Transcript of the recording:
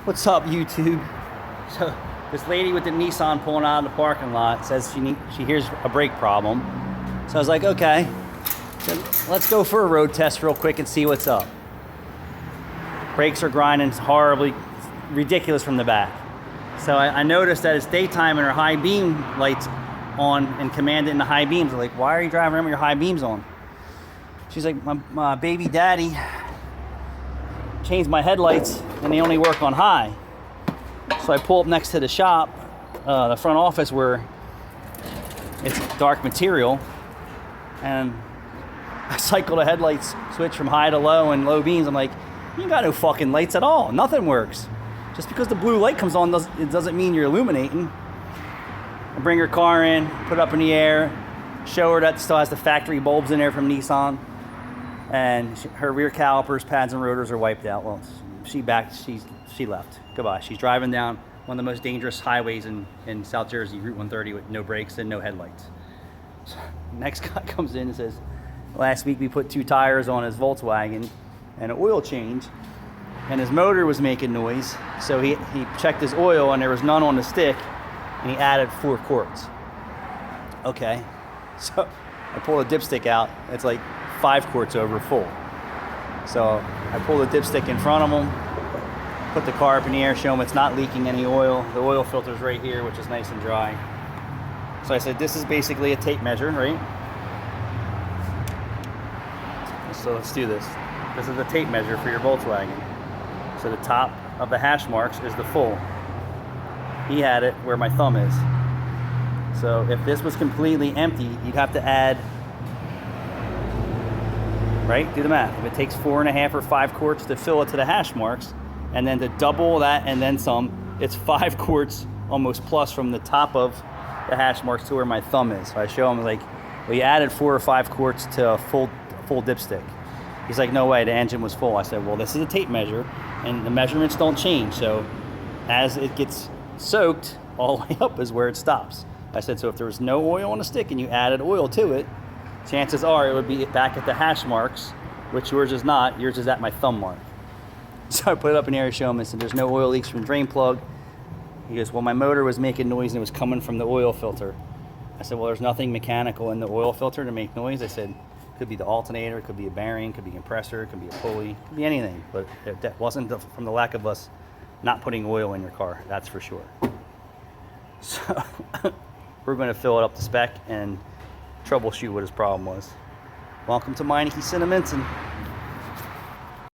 What's up, YouTube? So this lady with the Nissan pulling out of the parking lot says she hears a brake problem. So I was like, okay, so let's go for a road test real quick and see what's up. Brakes are grinding horribly, ridiculous from the back. So I noticed that it's daytime and her high beam lights on and commanded in the high beams. I'm like, why are you driving around with your high beams on? She's like, my baby daddy changed my headlights and they only work on high. So I pull up next to the shop, the front office where it's dark material, and I cycle the headlights switch from high to low and low beams. I'm like, you got no fucking lights at all. Nothing works. Just because the blue light comes on, it doesn't mean you're illuminating. I bring her car in, put it up in the air, show her that it still has the factory bulbs in there from Nissan. And her rear calipers, pads, and rotors are wiped out. Well, she left. Goodbye. She's driving down one of the most dangerous highways in South Jersey, Route 130, with no brakes and no headlights. So next guy comes in and says, last week we put 2 tires on his Volkswagen and an oil change, and his motor was making noise. So he checked his oil and there was none on the stick, and he added 4 quarts. Okay. So I pull the dipstick out. It's like 5 quarts over full. So I pull the dipstick in front of him, put the car up in the air, show him it's not leaking any oil. The oil filter's right here, which is nice and dry. So I said, this is basically a tape measure, right? So let's do this. This is a tape measure for your Volkswagen. So the top of the hash marks is the full. He had it where my thumb is. So if this was completely empty, you'd have to add, right? Do the math. If it takes 4.5 or 5 quarts to fill it to the hash marks, and then to double that and then some, it's 5 quarts almost plus from the top of the hash marks to where my thumb is. So I show him, like, well, you added 4 or 5 quarts to a full dipstick. He's like, no way, the engine was full. I said, well, this is a tape measure, and the measurements don't change. So as it gets soaked, all the way up is where it stops. I said, so if there was no oil on the stick and you added oil to it, chances are it would be back at the hash marks, which yours is not. Yours is at my thumb mark. So I put it up in the air, show him, and said, there's no oil leaks from the drain plug. He goes, well, my motor was making noise and it was coming from the oil filter. I said, well, there's nothing mechanical in the oil filter to make noise. I said, it could be the alternator, it could be a bearing, it could be a compressor, it could be a pulley, it could be anything. But that wasn't from the lack of us not putting oil in your car, that's for sure. So we're going to fill it up to spec and troubleshoot what his problem was. Welcome to Meineke Cinnaminson.